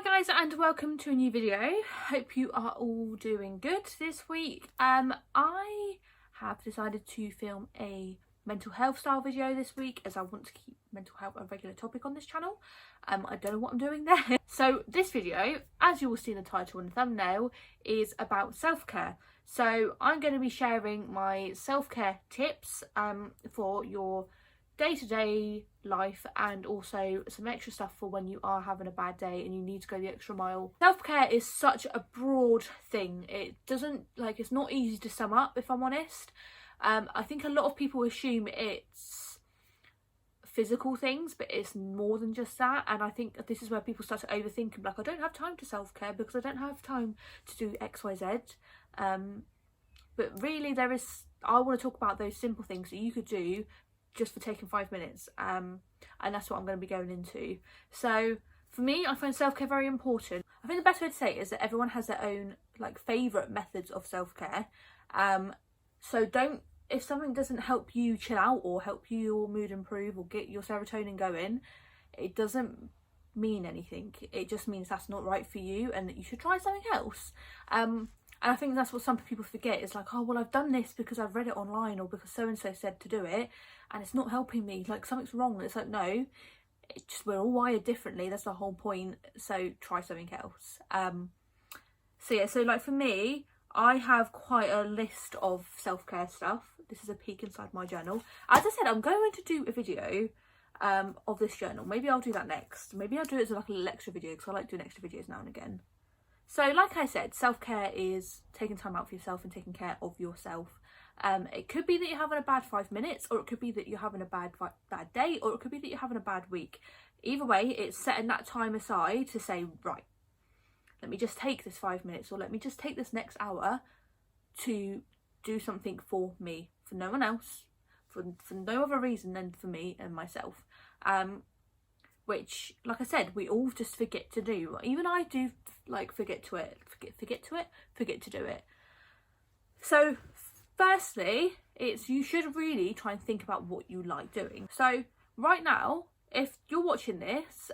Hi guys, and welcome to a new video. Hope you are all doing good this week. I have decided to film a mental health style video this week as I want to keep mental health a regular topic on this channel. I don't know what I'm doing there. So this video, as you will see in the title and the thumbnail, is about self-care. So I'm going to be sharing my self-care tips for your day-to-day life, and also some extra stuff for when you are having a bad day and you need to go the extra mile. Self-care is such a broad thing. It's not easy to sum up, if I'm honest. I think a lot of people assume it's physical things, but it's more than just that. And I think this is where people start to overthink and be like, I don't have time to self-care because I don't have time to do XYZ. But really I want to talk about those simple things that you could do just for taking 5 minutes, and that's what I'm going to be going into. So for me, I find self-care very important. I think the best way to say it is that everyone has their own favourite methods of self-care. So if something doesn't help you chill out or help your mood improve or get your serotonin going, it doesn't mean anything. It just means that's not right for you and that you should try something else. And I think that's what some people forget. It's like, oh, well, I've done this because I've read it online or because so-and-so said to do it and it's not helping me. Something's wrong. It's like, no, it's just we're all wired differently. That's the whole point. So try something else. So for me, I have quite a list of self-care stuff. This is a peek inside my journal. As I said, I'm going to do a video of this journal. Maybe I'll do that next. Maybe I'll do it as a little extra video because I like doing extra videos now and again. So like I said, self-care is taking time out for yourself and taking care of yourself. It could be that you're having a bad 5 minutes, or it could be that you're having a bad day, or it could be that you're having a bad week. Either way, it's setting that time aside to say, right, let me just take this 5 minutes, or let me just take this next hour to do something for me, for no one else, for no other reason than for me and myself. Which, like I said, we all just forget to do. Even I do forget to do it. So firstly, you should really try and think about what you like doing. So right now, if you're watching this,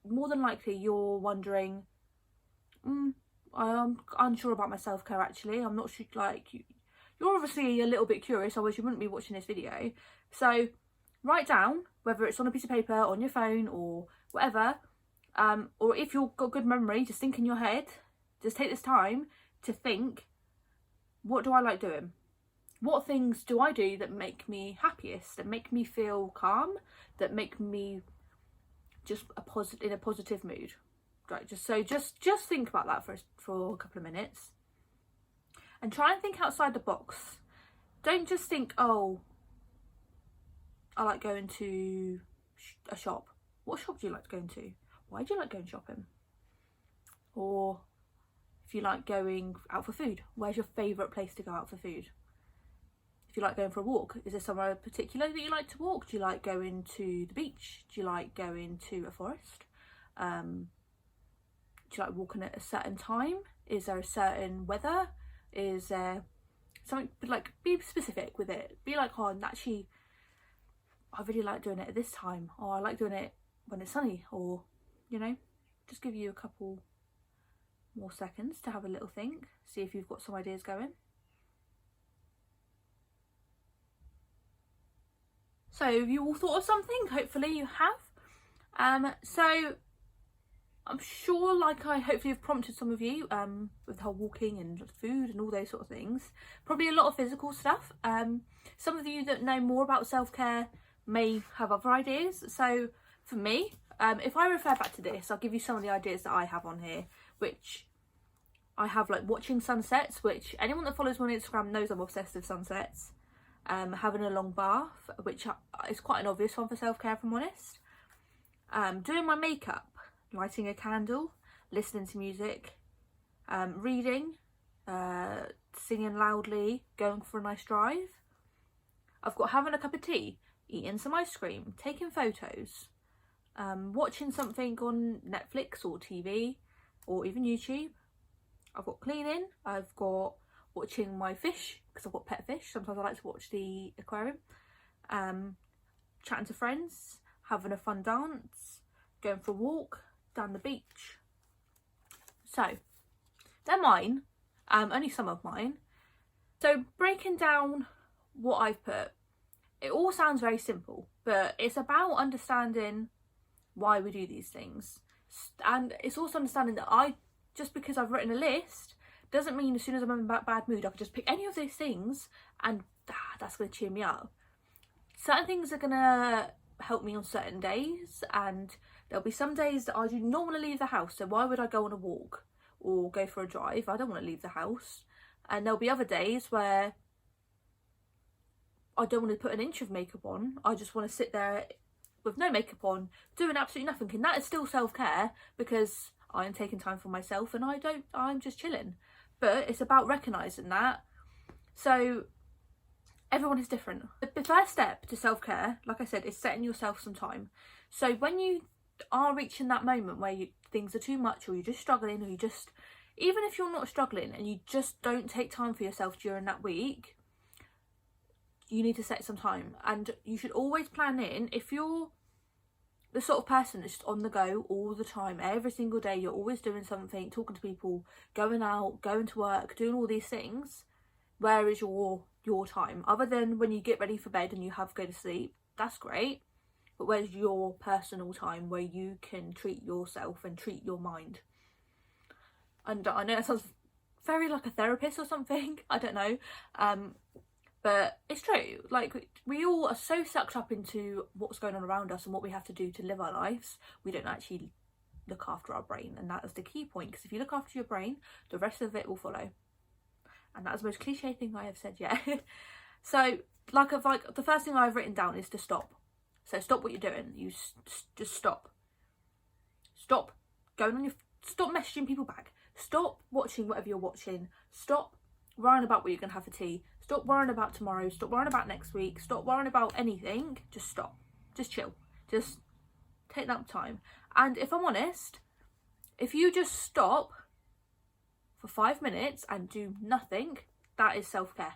more than likely you're wondering, I'm unsure about my self-care actually. I'm not sure, you're obviously a little bit curious, otherwise you wouldn't be watching this video. So write down, whether it's on a piece of paper, on your phone or whatever, or if you've got good memory, just think in your head, just take this time to think, what do I like doing? What things do I do that make me happiest, that make me feel calm, that make me just in a positive mood? Right, just think about that for a couple of minutes and try and think outside the box. Don't just think, oh, I like going to a shop. What shop do you like going to? Why do you like going shopping? Or if you like going out for food, where's your favourite place to go out for food? If you like going for a walk, is there somewhere particular that you like to walk? Do you like going to the beach? Do you like going to a forest? Do you like walking at a certain time? Is there a certain weather? Is there something, be specific with it. Be like, oh, actually, I really like doing it at this time, or I like doing it when it's sunny, or, just give you a couple more seconds to have a little think, see if you've got some ideas going. So have you all thought of something? Hopefully you have. So I'm sure I hopefully have prompted some of you with the whole walking and food and all those sort of things. Probably a lot of physical stuff. Some of you that know more about self-care may have other ideas. So for me, if I refer back to this, I'll give you some of the ideas that I have on here, which I have watching sunsets, which anyone that follows me on Instagram knows I'm obsessed with sunsets. Having a long bath, which is quite an obvious one for self-care, if I'm honest. Doing my makeup, lighting a candle, listening to music, reading, singing loudly, going for a nice drive. I've got having a cup of tea, eating some ice cream, taking photos, watching something on Netflix or TV or even YouTube. I've got cleaning, I've got watching my fish because I've got pet fish. Sometimes I like to watch the aquarium, chatting to friends, having a fun dance, going for a walk down the beach, So they're mine, only some of mine. So breaking down what I've put, it all sounds very simple, but it's about understanding why we do these things. And it's also understanding that just because I've written a list doesn't mean as soon as I'm in a bad mood I can just pick any of those things and that's going to cheer me up. Certain things are going to help me on certain days, and there'll be some days that I do not want to leave the house, so why would I go on a walk or go for a drive? I don't want to leave the house. And there'll be other days where I don't want to put an inch of makeup on. I just want to sit there with no makeup on, doing absolutely nothing. And that is still self-care, because I am taking time for myself and I'm just chilling. But it's about recognising that. So everyone is different. The first step to self-care, like I said, is setting yourself some time. So when you are reaching that moment where things are too much, or you're just struggling, or even if you're not struggling and you just don't take time for yourself during that week, you need to set some time. And you should always plan in, if you're the sort of person that's just on the go all the time, every single day, you're always doing something, talking to people, going out, going to work, doing all these things, where is your time? Other than when you get ready for bed and you have to go to sleep, that's great, but where's your personal time where you can treat yourself and treat your mind? And I know that sounds very like a therapist or something, I don't know, but it's true. Like, we all are so sucked up into what's going on around us and what we have to do to live our lives, we don't actually look after our brain. And that is the key point, because if you look after your brain, the rest of it will follow. And that's the most cliche thing I have said yet. So like the first thing I've written down is to stop. So stop what you're doing. You just stop. Stop stop messaging people back. Stop watching whatever you're watching. Stop worrying about what you're gonna have for tea. Stop worrying about tomorrow. Stop worrying about next week. Stop worrying about anything. Just stop. Just chill. Just take that time. And if I'm honest, if you just stop for 5 minutes and do nothing, that is self-care.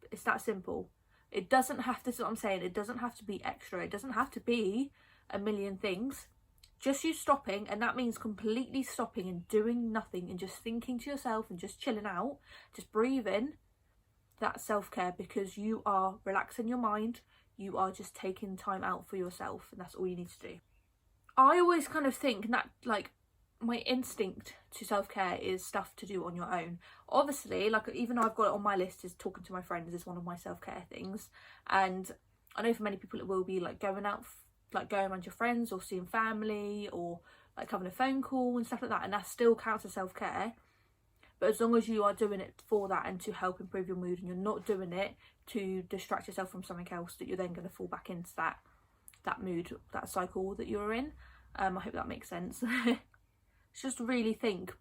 It's that simple. It doesn't have to, that's what I'm saying, it doesn't have to be extra. It doesn't have to be a million things. Just you stopping, and that means completely stopping and doing nothing and just thinking to yourself and just chilling out, just breathing. That's self-care, because you are relaxing your mind. You are just taking time out for yourself, and that's all you need to do. I always kind of think that, like, my instinct to self-care is stuff to do on your own. Obviously, like, even though I've got it on my list, is talking to my friends is one of my self-care things. And I know for many people it will be like going out, like going around your friends, or seeing family, or like having a phone call and stuff like that, and that still counts as self-care. But as long as you are doing it for that and to help improve your mood, and you're not doing it to distract yourself from something else that you're then going to fall back into that mood, that cycle that you're in. I hope that makes sense. Just really think,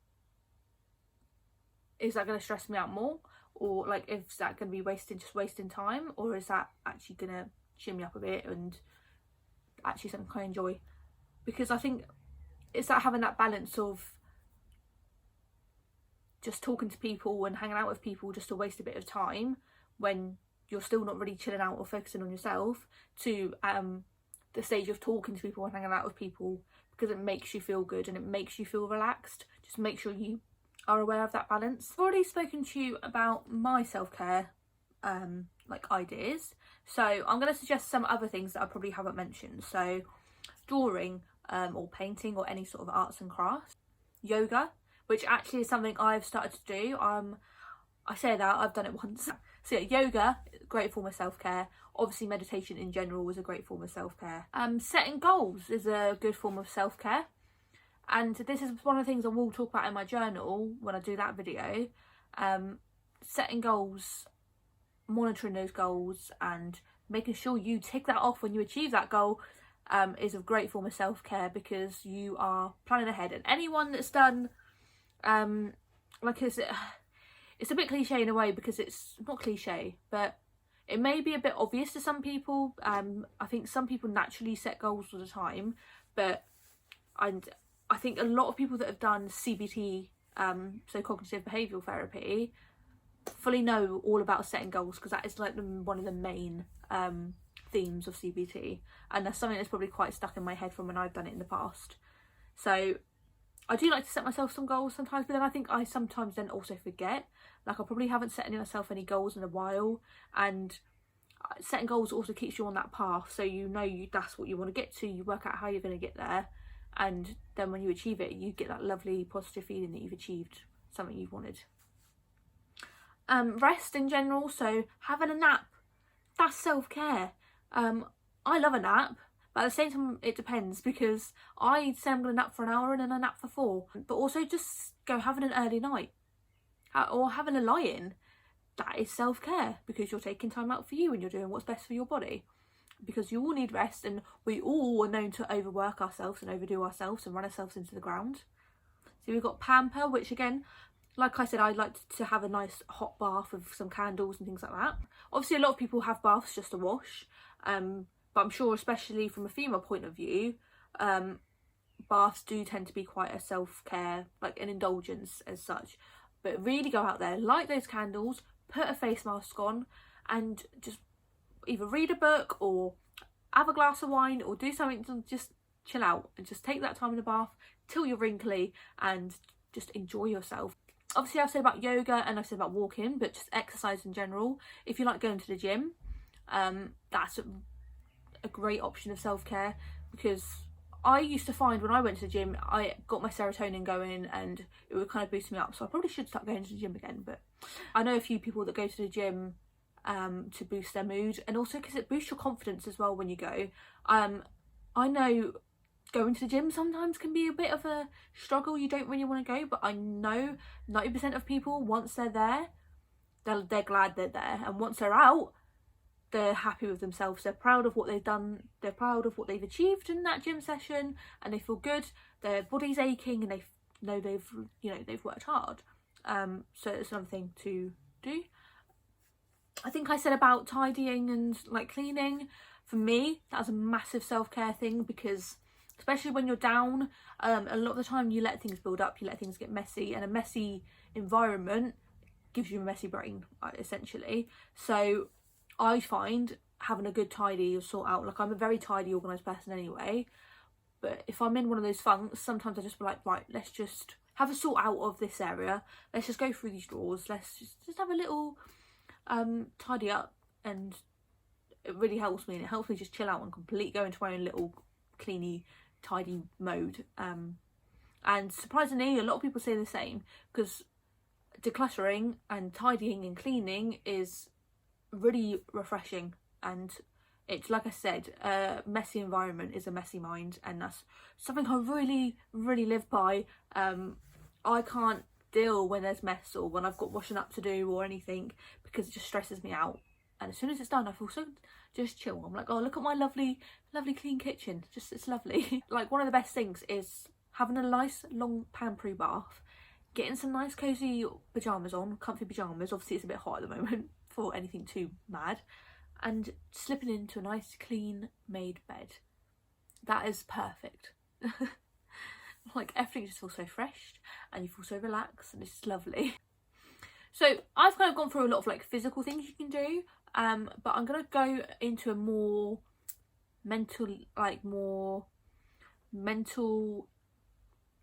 is that going to stress me out more? Or like, is that going to be wasting time? Or is that actually going to cheer me up a bit and actually something I enjoy? Because I think it's that having that balance of just talking to people and hanging out with people just to waste a bit of time when you're still not really chilling out or focusing on yourself, to the stage of talking to people and hanging out with people because it makes you feel good and it makes you feel relaxed. Just make sure you are aware of that balance. I've already spoken to you about my self-care like ideas, so I'm going to suggest some other things that I probably haven't mentioned. So drawing or painting or any sort of arts and crafts, yoga, which actually is something I've started to do. I say that, I've done it once. So yeah, yoga, great form of self-care. Obviously meditation in general is a great form of self-care. Setting goals is a good form of self-care. And this is one of the things I will talk about in my journal when I do that video. Setting goals, monitoring those goals and making sure you tick that off when you achieve that goal is a great form of self-care, because you are planning ahead. And anyone that's done, like, it's a bit cliche in a way, because it's not cliche, but it may be a bit obvious to some people. I think some people naturally set goals all the time, but I think a lot of people that have done CBT, so cognitive behavioural therapy, fully know all about setting goals, because that is like one of the main themes of CBT, and that's something that's probably quite stuck in my head from when I've done it in the past. So I do like to set myself some goals sometimes, but then I think I sometimes then also forget. Like, I probably haven't set myself any goals in a while, and setting goals also keeps you on that path, so you know that's what you want to get to. You work out how you're going to get there, and then when you achieve it, you get that lovely positive feeling that you've achieved something you've wanted. Rest in general, so having a nap, that's self-care. I love a nap, but at the same time it depends, because I say I'm going to nap for an hour and then I nap for 4, but also just go having an early night or having a lie-in. That is self-care, because you're taking time out for you and you're doing what's best for your body, because you all need rest, and we all are known to overwork ourselves and overdo ourselves and run ourselves into the ground. So we've got pamper, which again, like I said, I like to have a nice hot bath with some candles and things like that. Obviously a lot of people have baths just to wash, but I'm sure, especially from a female point of view, baths do tend to be quite a self-care, like an indulgence as such. But really go out there, light those candles, put a face mask on, and just either read a book or have a glass of wine or do something to just chill out and just take that time in the bath till you're wrinkly and just enjoy yourself. Obviously I've said about yoga and I've said about walking, but just exercise in general. If you like going to the gym, that's a great option of self-care, because I used to find when I went to the gym, I got my serotonin going and it would kind of boost me up. So I probably should start going to the gym again. But I know a few people that go to the gym to boost their mood, and also because it boosts your confidence as well when you go. I know going to the gym sometimes can be a bit of a struggle. You don't really want to go, but I know 90% of people, once they're there, they're glad they're there, and once they're out, they're happy with themselves. They're proud of what they've done, they're proud of what they've achieved in that gym session, and they feel good. Their body's aching and they know they've worked hard. So it's another thing to do. I think I said about tidying and like cleaning. For me, that's a massive self-care thing, because especially when you're down, a lot of the time you let things build up, you let things get messy, and a messy environment gives you a messy brain, essentially. So I find having a good tidy or sort out, like I'm a very tidy, organised person anyway, but if I'm in one of those funks, sometimes I just be like, right, let's just have a sort out of this area, let's just go through these drawers, let's just have a little tidy up, and it really helps me, and it helps me just chill out and completely go into my own little cleany, tidy mode. And surprisingly, a lot of people say the same, because decluttering and tidying and cleaning is really refreshing, and it's, like I said, a messy environment is a messy mind, and that's something I really live by. I can't deal when there's mess or when I've got washing up to do or anything, because it just stresses me out, and as soon as it's done I feel so just chill. I'm like, oh, look at my lovely clean kitchen, just, it's lovely. Like, one of the best things is having a nice long pampery bath, getting some nice cozy pyjamas on, comfy pyjamas, obviously it's a bit hot at the moment for anything too mad, and slipping into a nice clean made bed. That is perfect. Like, everything just feels so fresh and you feel so relaxed, and it's just lovely. So I've kind of gone through a lot of like physical things you can do, but I'm gonna go into a more mental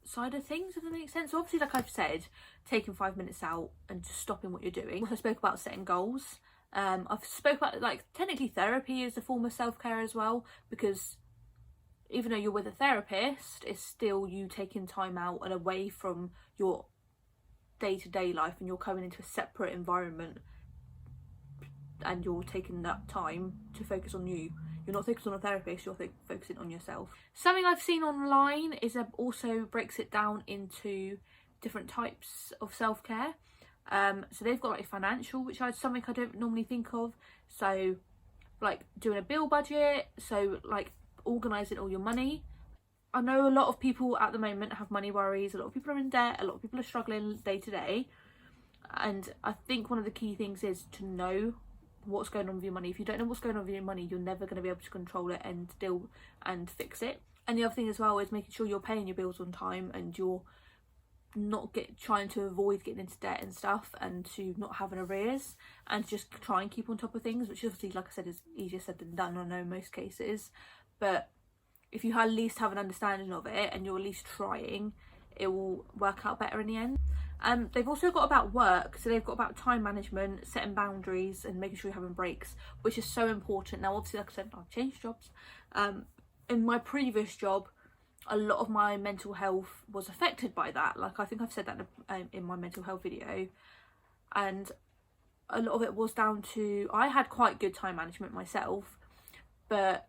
side of things, if that makes sense. So obviously, like I've said, taking 5 minutes out and just stopping what you're doing. Also spoke about setting goals. I've spoke about, like, technically therapy is a form of self-care as well, because even though you're with a therapist, it's still you taking time out and away from your day-to-day life, and you're coming into a separate environment, and you're taking that time to focus on you. You're not focused on a therapist, you're focusing on yourself. Something I've seen online is also breaks it down into different types of self-care. So they've got like financial, which is something I don't normally think of. So like doing a bill budget, so like organising all your money. I know a lot of people at the moment have money worries, a lot of people are in debt, a lot of people are struggling day to day. And I think one of the key things is to know what's going on with your money. If you don't know what's going on with your money, you're never going to be able to control it and deal and fix it. And the other thing as well is making sure you're paying your bills on time, and you're not trying to avoid getting into debt and stuff, and to not have an arrears, and just try and keep on top of things, which obviously, like I said, is easier said than done, I know, in most cases. But if you at least have an understanding of it and you're at least trying, it will work out better in the end. They've also got about work, so they've got about time management, setting boundaries and making sure you're having breaks, which is so important. Now obviously, like I said, I've changed jobs. In my previous job, a lot of my mental health was affected by that. Like I think I've said that in my mental health video, and a lot of it was down to, I had quite good time management myself, but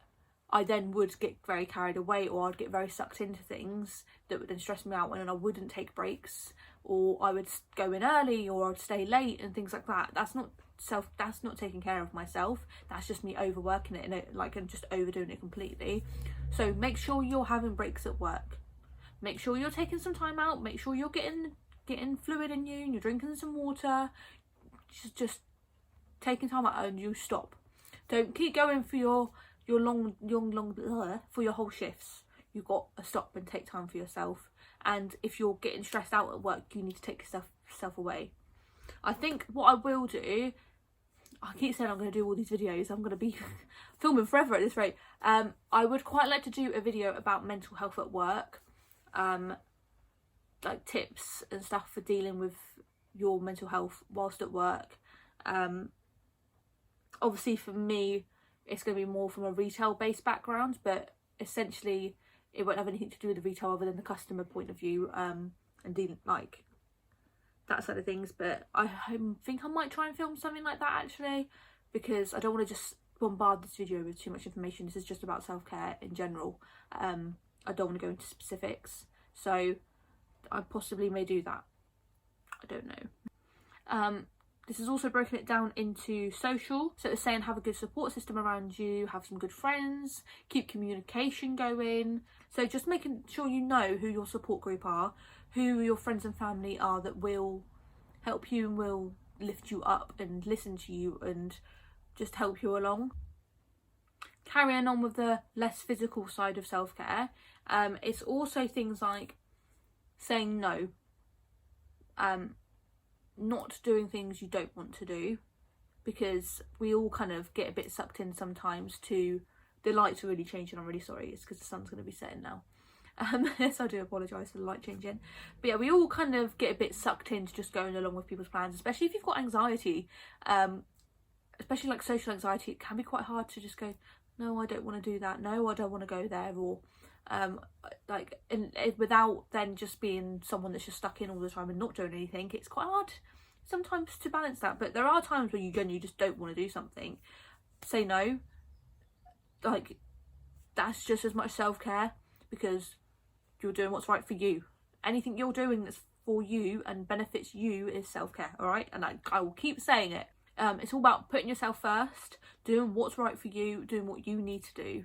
I then would get very carried away, or I'd get very sucked into things that would then stress me out, and then I wouldn't take breaks, or I would go in early, or I'd stay late and things like that. That's not taking care of myself. That's just me overworking it and just overdoing it completely. So make sure you're having breaks at work. Make sure you're taking some time out. Make sure you're getting fluid in you and you're drinking some water. Just taking time out, and you stop. Don't keep going for your long for your whole shifts. You've got to stop and take time for yourself. And if you're getting stressed out at work, you need to take yourself away. I think what I will do, I keep saying I'm going to do all these videos, I'm going to be filming forever at this rate. I would quite like to do a video about mental health at work, like tips and stuff for dealing with your mental health whilst at work. Obviously for me, it's going to be more from a retail based background, but essentially it won't have anything to do with the retail other than the customer point of view, and dealing like that side of things. But I think I might try and film something like that actually, because I don't want to just bombard this video with too much information. This is just about self-care in general. I don't want to go into specifics, so I possibly may do that. I don't know. This is also broken it down into social. So it's saying have a good support system around you, have some good friends, keep communication going. So just making sure you know who your support group are, who your friends and family are that will help you and will lift you up and listen to you and just help you along. Carrying on with the less physical side of self-care, it's also things like saying no. Not doing things you don't want to do, because we all kind of get a bit sucked in sometimes to, the lights are really changing, I'm really sorry, it's because the sun's going to be setting now. Yes, I do apologise for the light changing, but yeah, we all kind of get a bit sucked into just going along with people's plans, especially if you've got anxiety, especially like social anxiety. It can be quite hard to just go, no, I don't want to do that, no, I don't want to go there, or without then just being someone that's just stuck in all the time and not doing anything. It's quite hard sometimes to balance that, but there are times where you just don't want to do something. Say no. Like, that's just as much self-care, because you're doing what's right for you. Anything you're doing that's for you and benefits you is self-care, all right? And I will keep saying it. It's all about putting yourself first, doing what's right for you, doing what you need to do.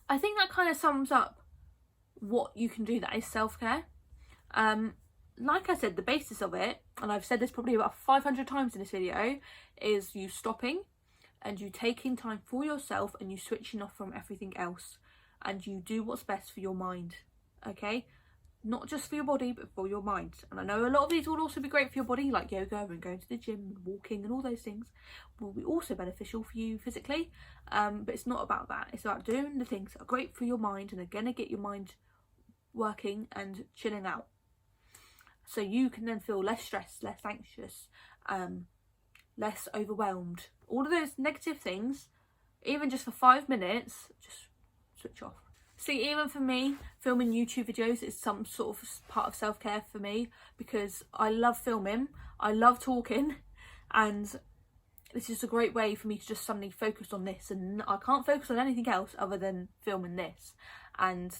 I think that kind of sums up what you can do that is self-care. Like I said, the basis of it, and I've said this probably about 500 times in this video, is you stopping and you taking time for yourself and you switching off from everything else, and you do what's best for your mind, okay? Not just for your body, but for your mind. And I know a lot of these will also be great for your body, like yoga and going to the gym and walking and all those things will be also beneficial for you physically, but it's not about that. It's about doing the things that are great for your mind and are going to get your mind working and chilling out, so you can then feel less stressed, less anxious, less overwhelmed. All of those negative things, even just for 5 minutes, just switch off. See, even for me, filming YouTube videos is some sort of part of self-care for me, because I love filming, I love talking, and this is a great way for me to just suddenly focus on this, and I can't focus on anything else other than filming this, and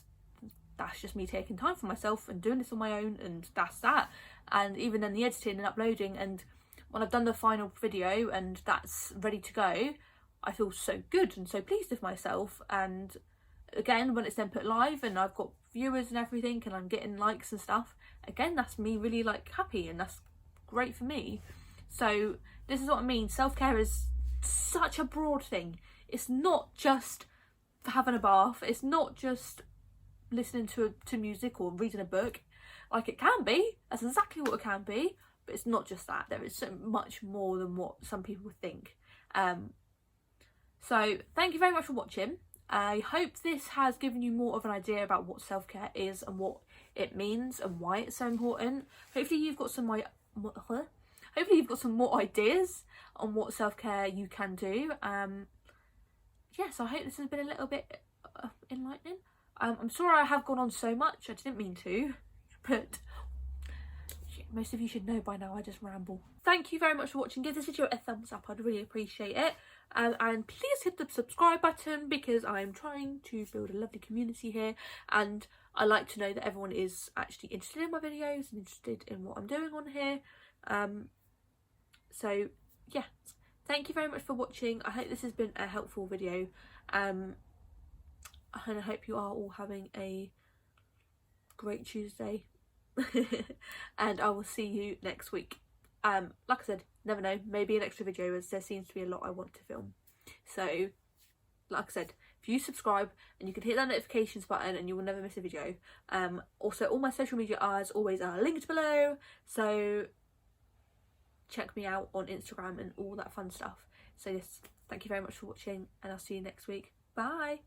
that's just me taking time for myself and doing this on my own, and that's that. And even then the editing and uploading, and when I've done the final video and that's ready to go, I feel so good and so pleased with myself. And again, when it's then put live and I've got viewers and everything and I'm getting likes and stuff, again, that's me really like happy, and that's great for me. So this is what I mean, self-care is such a broad thing. It's not just for having a bath, it's not just listening to music or reading a book. Like, it can be, that's exactly what it can be, but it's not just that. There is so much more than what some people think. So thank you very much for watching. I hope this has given you more of an idea about what self-care is and what it means and why it's so important. Hopefully you've got some more ideas on what self-care you can do. Yes, I hope this has been a little bit enlightening. I'm sorry I have gone on so much. I didn't mean to, but most of you should know by now I just ramble. Thank you very much for watching. Give this video a thumbs up, I'd really appreciate it. And please hit the subscribe button, because I'm trying to build a lovely community here, and I like to know that everyone is actually interested in my videos and interested in what I'm doing on here. So yeah, thank you very much for watching. I hope this has been a helpful video, and I hope you are all having a great Tuesday. And I will see you next week. Like I said, never know, maybe an extra video, as there seems to be a lot I want to film. So like I said, if you subscribe, and you can hit that notifications button, and you will never miss a video. Also, all my social media as always are linked below, so check me out on Instagram and all that fun stuff. So yes, thank you very much for watching, and I'll see you next week. Bye.